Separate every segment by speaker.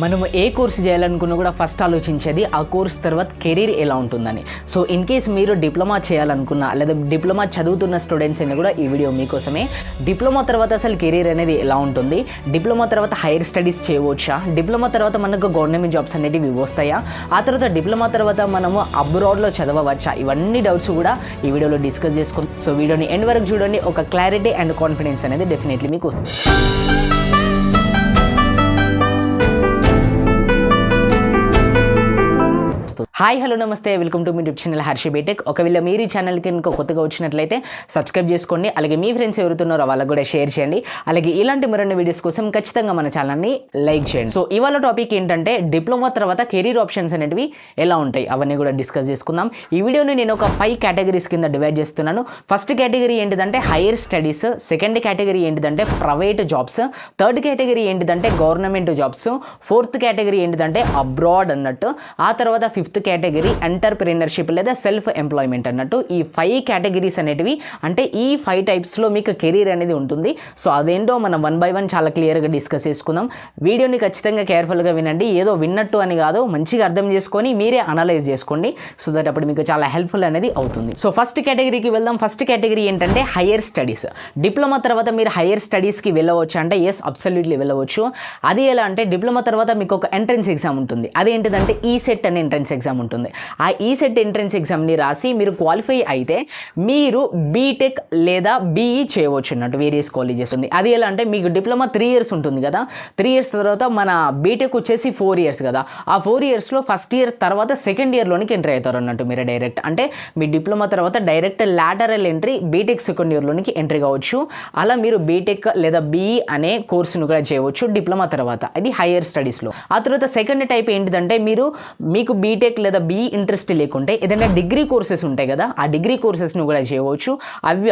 Speaker 1: మనము ఏ కోర్స్ చేయాలనుకున్నా కూడా ఫస్ట్ ఆలోచించేది ఆ కోర్స్ తర్వాత కెరీర్ ఎలా ఉంటుందని. సో ఇన్ కేస్ మీరు డిప్లొమా చేయాలనుకున్నా లేదా డిప్లొమా చదువుతున్న స్టూడెంట్స్ అయినా కూడా ఈ వీడియో మీకోసమే. డిప్లొమా తర్వాత అసలు కెరీర్ అనేది ఎలా ఉంటుంది, డిప్లొమా తర్వాత హైయర్ స్టడీస్ చేయవచ్చా, డిప్లొమా తర్వాత మనకు గవర్నమెంట్ జాబ్స్ అనేవి వస్తాయా, ఆ తర్వాత డిప్లొమా తర్వాత మనము అబ్రాడ్లో చదవవచ్చా, ఇవన్నీ డౌట్స్ కూడా ఈ వీడియోలో డిస్కస్ చేసుకుందాం. సో వీడియోని ఎండ్ వరకు చూడండి, ఒక క్లారిటీ అండ్ కాన్ఫిడెన్స్ అనేది డెఫినెట్లీ మీకు. హాయ్ హలో నమస్తే, వెల్కమ్ టు మీ యూట్యూబ్ ఛానల్ హర్షి బీటెక్. ఒకవేళ మీరు ఈ ఛానల్కి ఇంకా కొత్తగా వచ్చినట్లయితే సబ్స్క్రైబ్ చేసుకోండి, అలాగే మీ ఫ్రెండ్స్ ఎవరుతున్నారో వాళ్ళకి కూడా షేర్ చేయండి, అలాగే ఇలాంటి మరిన్ని వీడియోస్ కోసం ఖచ్చితంగా మన ఛానల్ని లైక్ చేయండి. సో ఇవాళ టాపిక్ ఏంటంటే డిప్లొమా తర్వాత కెరీర్ ఆప్షన్స్ అనేవి ఎలా ఉంటాయి అవన్నీ కూడా డిస్కస్ చేసుకుందాం. ఈ వీడియోని నేను ఒక 5 కేటగిరీస్ కింద డివైడ్ చేస్తున్నాను. ఫస్ట్ కేటగిరీ ఏంటిదంటే హైయర్ స్టడీస్, సెకండ్ కేటగిరీ ఏంటిదంటే ప్రైవేట్ జాబ్స్, థర్డ్ కేటగిరీ ఏంటిదంటే గవర్నమెంట్ జాబ్స్, ఫోర్త్ కేటగిరీ ఏంటిదంటే అబ్రాడ్ అన్నట్టు, ఆ తర్వాత ఫిఫ్త్ కేటగిరీ ఎంటర్ప్రెన్యూర్షిప్ లేదా సెల్ఫ్ ఎంప్లాయ్మెంట్ అన్నట్టు. ఈ 5 కేటగిరీస్ అనేటివి అంటే ఈ 5 టైప్స్లో మీకు కెరీర్ అనేది ఉంటుంది. సో అదేంటో మనం 1 by 1 చాలా క్లియర్గా డిస్కస్ చేసుకుందాం. వీడియోని ఖచ్చితంగా కేర్ఫుల్గా వినండి, ఏదో విన్నట్టు అని కాదు, మంచిగా అర్థం చేసుకొని మీరే అనలైజ్ చేసుకోండి. సో దట్ అప్పుడు మీకు చాలా హెల్ప్ఫుల్ అనేది అవుతుంది. సో ఫస్ట్ కేటగిరీకి వెళ్దాం. ఫస్ట్ కేటగిరీ ఏంటంటే హైయర్ స్టడీస్. డిప్లొమా తర్వాత మీరు హైయర్ స్టడీస్కి వెళ్ళవచ్చు అంటే ఎస్, అబ్సల్యూట్లీ వెళ్ళవచ్చు. అది ఎలా అంటే డిప్లొమా తర్వాత మీకు ఒక ఎంట్రన్స్ ఎగ్జామ్ ఉంటుంది. అదేంటిదంటే ఈసెట్ అనే ఎంట్రన్స్ ఎగ్జామ్ ఉంటుంది. ఆ ఈసెట్ ఎంట్రన్స్ ఎగ్జామ్ని రాసి మీరు క్వాలిఫై అయితే మీరు బీటెక్ లేదా బీఈ చేయవచ్చు అన్నట్టు వేరియస్ కాలేజెస్ ఉంది. అది ఎలా అంటే మీకు డిప్లొమా 3 years ఉంటుంది కదా, 3 years తర్వాత మన బీటెక్ వచ్చేసి 4 years కదా. ఆ 4 yearsలో ఫస్ట్ ఇయర్ తర్వాత సెకండ్ ఇయర్లోనికి ఎంట్రీ అవుతారు అన్నట్టు మీరు డైరెక్ట్. అంటే మీ డిప్లొమా తర్వాత direct lateral entry BTech second ఇయర్లోనికి ఎంట్రీ కావచ్చు. అలా మీరు బీటెక్ లేదా బీఈ అనే కోర్సును కూడా చేయవచ్చు డిప్లొమా తర్వాత. అది హైయర్ స్టడీస్లో. ఆ తర్వాత సెకండ్ టైప్ ఏంటిదంటే మీకు బీటెక్ లేదా బీఈ ఇంట్రెస్ట్ లేకుంటే ఏదైనా డిగ్రీ కోర్సెస్ ఉంటాయి కదా, ఆ డిగ్రీ కోర్సెస్ను కూడా చేయవచ్చు.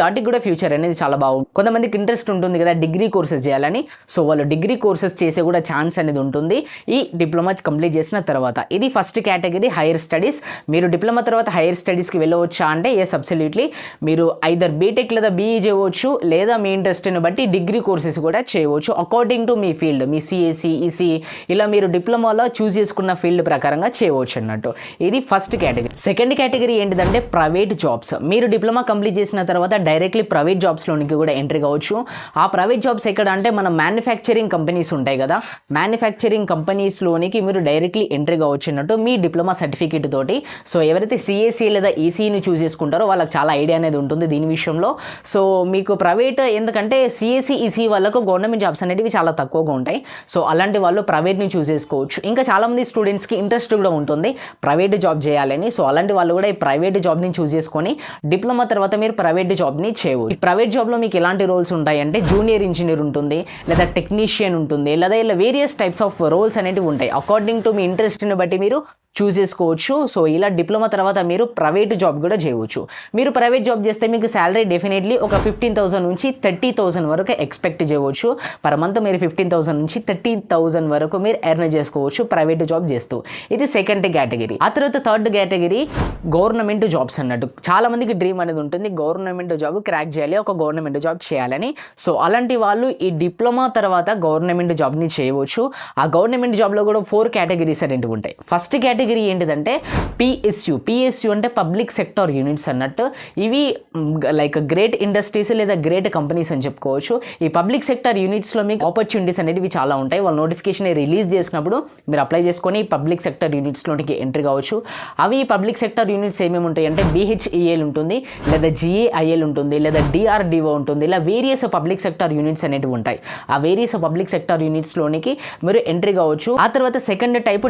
Speaker 1: వాటికి కూడా ఫ్యూచర్ అనేది చాలా బాగుంటుంది. కొంతమందికి ఇంట్రెస్ట్ ఉంటుంది కదా డిగ్రీ కోర్సెస్ చేయాలని, సో వాళ్ళు డిగ్రీ కోర్సెస్ చేసే కూడా ఛాన్స్ అనేది ఉంటుంది ఈ డిప్లొమా కంప్లీట్ చేసిన తర్వాత. ఇది ఫస్ట్ కేటగిరీ హైయర్ స్టడీస్. మీరు డిప్లొమా తర్వాత హైయర్ స్టడీస్కి వెళ్ళవచ్చా అంటే ఎస్, అబ్సల్యూట్లీ. మీరు ఐదర్ బీటెక్ లేదా బీఈ చేయవచ్చు, లేదా మీ ఇంట్రెస్ట్ని బట్టి డిగ్రీ కోర్సెస్ కూడా చేయవచ్చు అకార్డింగ్ టు మీ ఫీల్డ్. మీ సిఎస్సి, ఈసీ ఇలా మీరు డిప్లొమాలో చూస్ చేసుకున్న ఫీల్డ్ ప్రకారంగా చేయవచ్చు అన్నట్టు. ఇది ఫస్ట్ కేటగిరీ. సెకండ్ కేటగిరీ ఏంటిదంటే ప్రైవేట్ జాబ్స్. మీరు డిప్లొమా కంప్లీట్ చేసిన తర్వాత డైరెక్ట్లీ ప్రైవేట్ జాబ్స్లోనికి కూడా ఎంట్రీ కావచ్చు. ఆ ప్రైవేట్ జాబ్స్ ఎక్కడ అంటే మన మ్యానుఫ్యాక్చరింగ్ కంపెనీస్ ఉంటాయి కదా, మ్యానుఫ్యాక్చరింగ్ కంపెనీస్లోనికి మీరు డైరెక్ట్లీ ఎంట్రీ కావచ్చు అన్నట్టు మీ డిప్లొమా సర్టిఫికేట్ తోటి. సో ఎవరైతే సిఎస్సి లేదా ఈసీని చూస్ చేసుకుంటారో వాళ్ళకి చాలా ఐడియా అనేది ఉంటుంది దీని విషయంలో. సో మీకు ప్రైవేట్ ఎందుకంటే సిఎస్సి, ఈసీ వాళ్ళకు గవర్నమెంట్ జాబ్స్ అనేవి చాలా తక్కువగా ఉంటాయి. సో అలాంటి వాళ్ళు ప్రైవేట్ని చూస్ చేసుకోవచ్చు. ఇంకా చాలామంది స్టూడెంట్స్కి ఇంట్రెస్ట్ కూడా ఉంటుంది ప్రైవేట్ జాబ్ చేయాలని. సో అలాంటి వాళ్ళు కూడా ఈ ప్రైవేట్ జాబ్ని చూస్ చేసుకొని డిప్లొమా తర్వాత మీరు ప్రైవేట్ జాబ్ని చేయవచ్చు. ఈ ప్రైవేట్ జాబ్లో మీకు ఎలాంటి రోల్స్ ఉంటాయి అంటే జూనియర్ ఇంజనీర్ ఉంటుంది, లేదా టెక్నీషియన్ ఉంటుంది, లేదా ఇలా వేరియస్ టైప్స్ ఆఫ్ రోల్స్ అనేవి ఉంటాయి. అకార్డింగ్ టు మీ ఇంట్రెస్ట్ని బట్టి మీరు చూస్ చేసుకోవచ్చు. సో ఇలా డిప్లొమా తర్వాత మీరు ప్రైవేట్ జాబ్ కూడా చేయవచ్చు. మీరు ప్రైవేట్ జాబ్ చేస్తే మీకు శాలరీ డెఫినెట్లీ ఒక 15,000 నుంచి 30,000 వరకు ఎక్స్పెక్ట్ చేయవచ్చు. పర్ మంత్ మీరు 15,000 నుంచి 30,000 వరకు మీరు ఎర్న్ చేసుకోవచ్చు ప్రైవేట్ జాబ్ చేస్తూ. ఇది సెకండ్ కేటగిరీ. ఆ తర్వాత థర్డ్ కేటగిరీ గవర్నమెంట్ జాబ్స్ అన్నట్టు. చాలా మందికి డ్రీమ్ అనేది ఉంటుంది గవర్నమెంట్ జాబ్ క్రాక్ చేయాలి, ఒక గవర్నమెంట్ జాబ్ చేయాలని. సో అలాంటి వాళ్ళు ఈ డిప్లొమా తర్వాత గవర్నమెంట్ జాబ్ని చేయవచ్చు. ఆ గవర్నమెంట్ జాబ్లో కూడా 4 కేటగిరీస్ అనేవి ఉంటాయి. ఫస్ట్ కేటగిరీ ఏంటిదంటే పిఎస్యు అంటే పబ్లిక్ సెక్టార్ యూనిట్స్ అన్నట్టు. ఇవి లైక్ గ్రేట్ ఇండస్ట్రీస్ లేదా గ్రేట్ కంపెనీస్ అని చెప్పుకోవచ్చు. ఈ పబ్లిక్ సెక్టార్ యూనిట్స్లో మీకు ఆపర్చునిటీస్ అనేవి చాలా ఉంటాయి. వాళ్ళ నోటిఫికేషన్ రిలీజ్ చేసినప్పుడు మీరు అప్లై చేసుకొని పబ్లిక్ సెక్టార్ యూనిట్స్లోనికి ఎంట్రీ కావచ్చు. అవి పబ్లిక్ సెక్టార్ యూనిట్స్ ఏమేమి ఉంటాయి అంటే BHEL ఉంటుంది, లేదా GAIL ఉంటుంది, లేదా DRDO ఉంటుంది. ఇలా వేరియస్ పబ్లిక్ సెక్టార్ యూనిట్స్ అనేవి ఉంటాయి. ఆ వేరియస్ పబ్లిక్ సెక్టార్ యూనిట్స్లోనికి మీరు ఎంట్రీ కావచ్చు. ఆ తర్వాత సెకండ్ టైప్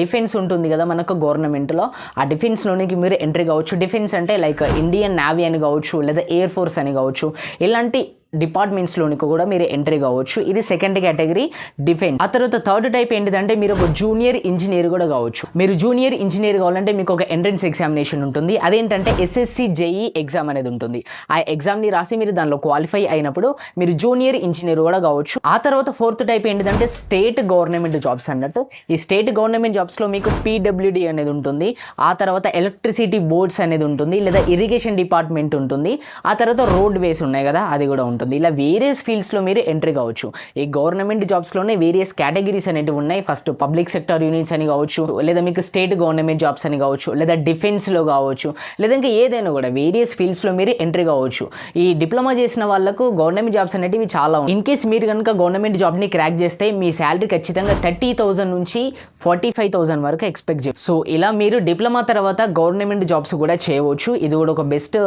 Speaker 1: డిఫెన్స్ ఉంటుంది కదా మనకు గవర్నమెంట్లో. ఆ డిఫెన్స్లోనికి మీరు ఎంట్రీ కావచ్చు. డిఫెన్స్ అంటే లైక్ ఇండియన్ నేవీ అని కావచ్చు, లేదా ఎయిర్ ఫోర్స్ అని కావచ్చు. ఇలాంటి డిపార్ట్మెంట్స్లోనికి కూడా మీరు ఎంట్రీ కావచ్చు. ఇది సెకండ్ కేటగిరీ డిఫెన్స్. ఆ తర్వాత థర్డ్ టైప్ ఏంటిదంటే మీరు ఒక జూనియర్ ఇంజనీర్ కూడా కావచ్చు. మీరు జూనియర్ ఇంజనీర్ కావాలంటే మీకు ఒక ఎంట్రన్స్ ఎగ్జామినేషన్ ఉంటుంది. అదేంటంటే SSC JEE ఎగ్జామ్ అనేది ఉంటుంది. ఆ ఎగ్జామ్ని రాసి మీరు దానిలో క్వాలిఫై అయినప్పుడు మీరు జూనియర్ ఇంజనీర్ కూడా కావచ్చు. ఆ తర్వాత ఫోర్త్ టైప్ ఏంటిదంటే స్టేట్ గవర్నమెంట్ జాబ్స్ అన్నట్టు. ఈ స్టేట్ గవర్నమెంట్ జాబ్స్లో మీకు PWD అనేది ఉంటుంది. ఆ తర్వాత ఎలక్ట్రిసిటీ బోర్డ్స్ అనేది ఉంటుంది, లేదా ఇరిగేషన్ డిపార్ట్మెంట్ ఉంటుంది. ఆ తర్వాత రోడ్ వేస్ ఉన్నాయి కదా, అది కూడా ఉంటుంది. ఉంటుంది. ఇలా వేరియస్ ఫీల్డ్స్లో మీరు ఎంట్రీ కావచ్చు. ఈ గవర్నమెంట్ జాబ్స్లోనే వేరియస్ కేటగిరీస్ అనేవి ఉన్నాయి. ఫస్ట్ పబ్లిక్ సెక్టర్ యూనిట్స్ అని కావచ్చు, లేదా మీకు స్టేట్ గవర్నమెంట్ జాబ్స్ అని కావచ్చు, లేదా డిఫెన్స్లో కావచ్చు, లేదా ఇంకా ఏదైనా కూడా వేరియస్ ఫీల్డ్స్లో మీరు ఎంట్రీ కావచ్చు. ఈ డిప్లొమా చేసిన వాళ్ళకు గవర్నమెంట్ జాబ్స్ అనేటివి చాలా ఉన్నాయి. ఇన్ కేస్ మీరు కనుక గవర్నమెంట్ జాబ్ని క్రాక్ చేస్తే మీ శాలరీ ఖచ్చితంగా 30,000 నుంచి 45,000 వరకు ఎక్స్పెక్ట్ చేయొచ్చు. సో ఇలా మీరు డిప్లొమా తర్వాత గవర్నమెంట్ జాబ్స్ కూడా చేయవచ్చు. ఇది కూడా ఒక బెస్ట్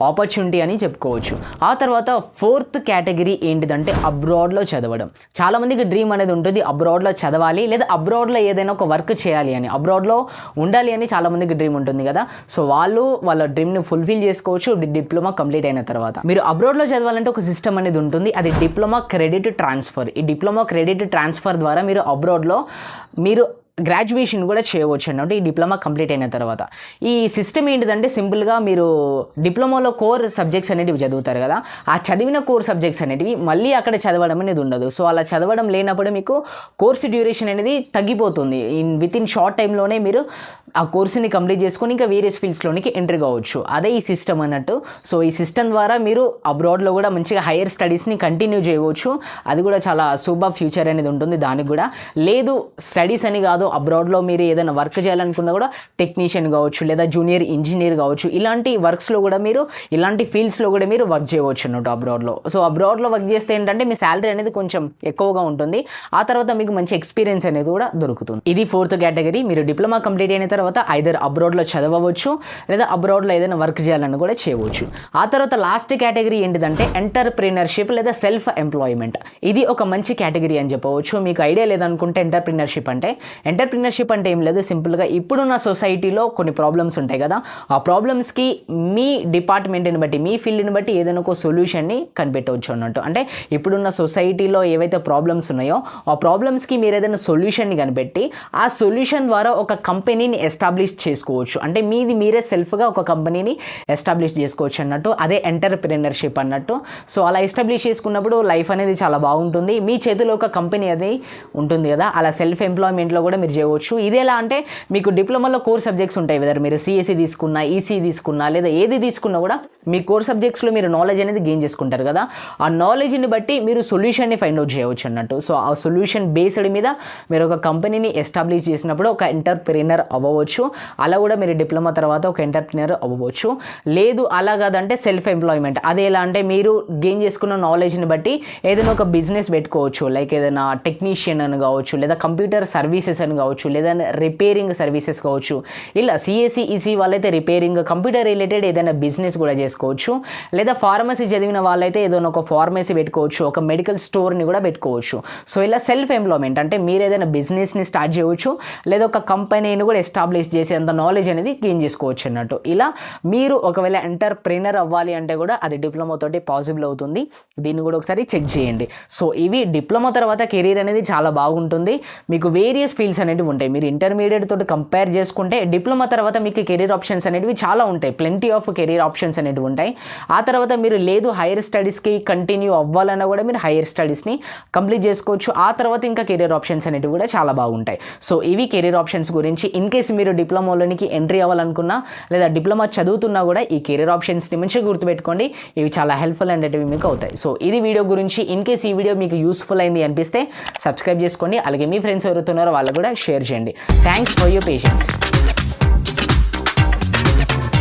Speaker 1: ఆపర్చునిటీ అని చెప్పుకోవచ్చు. ఆ తర్వాత ఫోర్త్ కేటగిరీ ఏంటిదంటే అబ్రాడ్లో చదవడం. చాలామందికి డ్రీమ్ అనేది ఉంటుంది, అబ్రాడ్లో చదవాలి లేదా అబ్రాడ్లో ఏదైనా ఒక వర్క్ చేయాలి అని, అబ్రాడ్లో ఉండాలి అని చాలామందికి డ్రీమ్ ఉంటుంది కదా. సో వాళ్ళు వాళ్ళ డ్రీమ్ని ఫుల్ఫిల్ చేసుకోవచ్చు డిప్లొమా కంప్లీట్ అయిన తర్వాత. మీరు అబ్రాడ్లో చదవాలంటే ఒక సిస్టమ్ అనేది ఉంటుంది, అది డిప్లొమా క్రెడిట్ ట్రాన్స్ఫర్. ఈ డిప్లొమా క్రెడిట్ ట్రాన్స్ఫర్ ద్వారా మీరు అబ్రాడ్లో మీరు గ్రాడ్యుయేషన్ కూడా చేయవచ్చు అన్నట్టు ఈ డిప్లొమా కంప్లీట్ అయిన తర్వాత. ఈ సిస్టమ్ ఏంటిదంటే సింపుల్గా మీరు డిప్లొమాలో కోర్ సబ్జెక్ట్స్ అనేటివి చదువుతారు కదా, ఆ చదివిన కోర్ సబ్జెక్ట్స్ అనేటివి మళ్ళీ అక్కడ చదవడం అనేది ఉండదు. సో అలా చదవడం లేనప్పుడు మీకు కోర్సు డ్యూరేషన్ అనేది తగ్గిపోతుంది. విత్ ఇన్ షార్ట్ టైంలోనే మీరు ఆ కోర్సుని కంప్లీట్ చేసుకొని ఇంకా వేరియస్ ఫీల్డ్స్లోనికి ఎంట్రీ కావచ్చు. అదే ఈ సిస్టమ్ అన్నట్టు. సో ఈ సిస్టమ్ ద్వారా మీరు అబ్రాడ్లో కూడా మంచిగా హైయర్ స్టడీస్ని కంటిన్యూ చేయవచ్చు. అది కూడా చాలా సూపర్ ఫ్యూచర్ అనేది ఉంటుంది దానికి కూడా. లేదు స్టడీస్ అని కాదు, అబ్రాడ్లో మీరు ఏదైనా వర్క్ చేయాలనుకున్నా కూడా టెక్నీషియన్ కావచ్చు, లేదా జూనియర్ ఇంజనీర్ కావచ్చు, ఇలాంటి వర్క్స్లో కూడా మీరు ఇలాంటి ఫీల్డ్స్లో కూడా మీరు వర్క్ చేయవచ్చు అన్నట్టు అబ్రాడ్లో. సో అబ్రాడ్లో వర్క్ చేస్తే ఏంటంటే మీ శాలరీ అనేది కొంచెం ఎక్కువగా ఉంటుంది. ఆ తర్వాత మీకు మంచి ఎక్స్పీరియన్స్ అనేది కూడా దొరుకుతుంది. ఇది ఫోర్త్ కేటగిరీ. మీరు డిప్లొమా కంప్లీట్ అయిన తర్వాత ఐదర్ అబ్రాడ్లో చదవవచ్చు లేదా అబ్రాడ్లో ఏదైనా వర్క్ చేయాలని కూడా చేయవచ్చు. ఆ తర్వాత లాస్ట్ కేటగిరీ ఏంటిదంటే ఎంటర్ప్రినర్షిప్ లేదా సెల్ఫ్ ఎంప్లాయ్మెంట్. ఇది ఒక మంచి కేటగిరీ అని చెప్పవచ్చు. మీకు ఐడియా లేదనుకుంటే ఎంటర్ప్రినర్షిప్ అంటే ఏం లేదు, సింపుల్గా ఇప్పుడున్న సొసైటీలో కొన్ని ప్రాబ్లమ్స్ ఉంటాయి కదా, ఆ ప్రాబ్లమ్స్కి మీ డిపార్ట్మెంట్ని బట్టి మీ ఫీల్డ్ని బట్టి ఏదైనా ఒక సొల్యూషన్ని కనిపెట్టవచ్చు అన్నట్టు. అంటే ఇప్పుడున్న సొసైటీలో ఏవైతే ప్రాబ్లమ్స్ ఉన్నాయో ఆ ప్రాబ్లమ్స్కి మీరు ఏదైనా సొల్యూషన్ని కనిపెట్టి ఆ సొల్యూషన్ ద్వారా ఒక కంపెనీని ఎస్టాబ్లిష్ చేసుకోవచ్చు. అంటే మీరే సెల్ఫ్గా ఒక కంపెనీని ఎస్టాబ్లిష్ చేసుకోవచ్చు అన్నట్టు. అదే ఎంటర్ప్రినర్షిప్ అన్నట్టు. సో అలా ఎస్టాబ్లిష్ చేసుకున్నప్పుడు లైఫ్ అనేది చాలా బాగుంటుంది. మీ చేతిలో ఒక కంపెనీ అది ఉంటుంది కదా, అలా సెల్ఫ్ ఎంప్లాయ్మెంట్లో కూడా మీరు చేయవచ్చు. ఇది ఎలా అంటే మీకు డిప్లొమాలో కోర్ సబ్జెక్ట్స్ ఉంటాయి, వెదర్ మీరు సిఎస్సి తీసుకున్నా, ఈసీ తీసుకున్నా, లేదా ఏది తీసుకున్నా కూడా మీ కోర్ సబ్జెక్ట్స్లో మీరు నాలెడ్జ్ అనేది గెయిన్ చేసుకుంటారు కదా, ఆ నాలెడ్జ్ని బట్టి మీరు సొల్యూషన్ని ఫైండ్ అవుట్ చేయవచ్చు అన్నట్టు. సో ఆ సొల్యూషన్ బేస్డ్ మీద మీరు ఒక కంపెనీని ఎస్టాబ్లిష్ చేసినప్పుడు ఒక ఎంటర్ప్రెనర్ అవ్వవచ్చు. అలా కూడా మీరు డిప్లొమా తర్వాత ఒక ఎంటర్ప్రెనర్ అవ్వవచ్చు. లేదు అలా కాదంటే సెల్ఫ్ ఎంప్లాయ్మెంట్. అది ఎలా అంటే మీరు గెయిన్ చేసుకున్న నాలెడ్జ్ని బట్టి ఏదైనా ఒక బిజినెస్ పెట్టుకోవచ్చు. లైక్ ఏదైనా టెక్నీషియన్ అని కావచ్చు, లేదా కంప్యూటర్ సర్వీసెస్ అని కావచ్చు, లేదా రిపేరింగ్ సర్వీసెస్ కావచ్చు. ఇలా సిఎస్సి ఈసీ వాళ్ళైతే రిపేరింగ్ కంప్యూటర్ రిలేటెడ్ ఏదైనా బిజినెస్ కూడా చేసుకోవచ్చు. లేదా ఫార్మసీ చదివిన వాళ్ళైతే ఏదైనా ఒక ఫార్మసీ పెట్టుకోవచ్చు, ఒక మెడికల్ స్టోర్ని కూడా పెట్టుకోవచ్చు. సో ఇలా సెల్ఫ్ ఎంప్లాయ్మెంట్ అంటే మీరు ఏదైనా బిజినెస్ని స్టార్ట్ చేయవచ్చు, లేదా ఒక కంపెనీని కూడా ఎస్టాబ్లిష్ చేసి అంత నాలెడ్జ్ అనేది గెయిన్ చేసుకోవచ్చు అన్నట్టు. ఇలా మీరు ఒకవేళ ఎంటర్ప్రెనర్ అవ్వాలి అంటే కూడా అది డిప్లొమా తోటి పాసిబుల్ అవుతుంది. దీన్ని కూడా ఒకసారి చెక్ చేయండి. సో ఇవి డిప్లొమా తర్వాత కెరీర్ అనేది చాలా బాగుంటుంది. మీకు వేరియస్ ఫీల్డ్స్ అనేవి ఉంటాయి. మీరు ఇంటర్మీడియట్ తోటి కంపేర్ చేసుకుంటే డిప్లొమా తర్వాత మీకు కెరీర్ ఆప్షన్స్ అనేవి చాలా ఉంటాయి. ప్లెంటీ ఆఫ్ కెరీర్ ఆప్షన్స్ అనేవి ఉంటాయి. ఆ తర్వాత మీరు లేదు హైయర్ స్టడీస్కి కంటిన్యూ అవ్వాలన్నా కూడా మీరు హైయర్ స్టడీస్ని కంప్లీట్ చేసుకోవచ్చు. ఆ తర్వాత ఇంకా కెరీర్ ఆప్షన్స్ అనేవి కూడా చాలా బాగుంటాయి. సో ఇవి కెరీర్ ఆప్షన్స్ గురించి. ఇన్ కేసు మీరు డిప్లొమాలోనికి ఎంట్రీ అవ్వాలనుకున్నా లేదా డిప్లొమా చదువుతున్నా కూడా ఈ కెరీర్ ఆప్షన్స్ని మంచిగా గుర్తుపెట్టుకోండి. ఇవి చాలా హెల్ప్ఫుల్ అనేటివి మీకు అవుతాయి. సో ఇది వీడియో గురించి. ఇన్ కేసు ఈ వీడియో మీకు యూస్ఫుల్ అయింది అనిపిస్తే సబ్స్క్రైబ్ చేసుకోండి. అలాగే మీ ఫ్రెండ్స్ ఎవరుతున్నారో వాళ్ళకు కూడా షేర్ చేయండి. Thanks for your patience.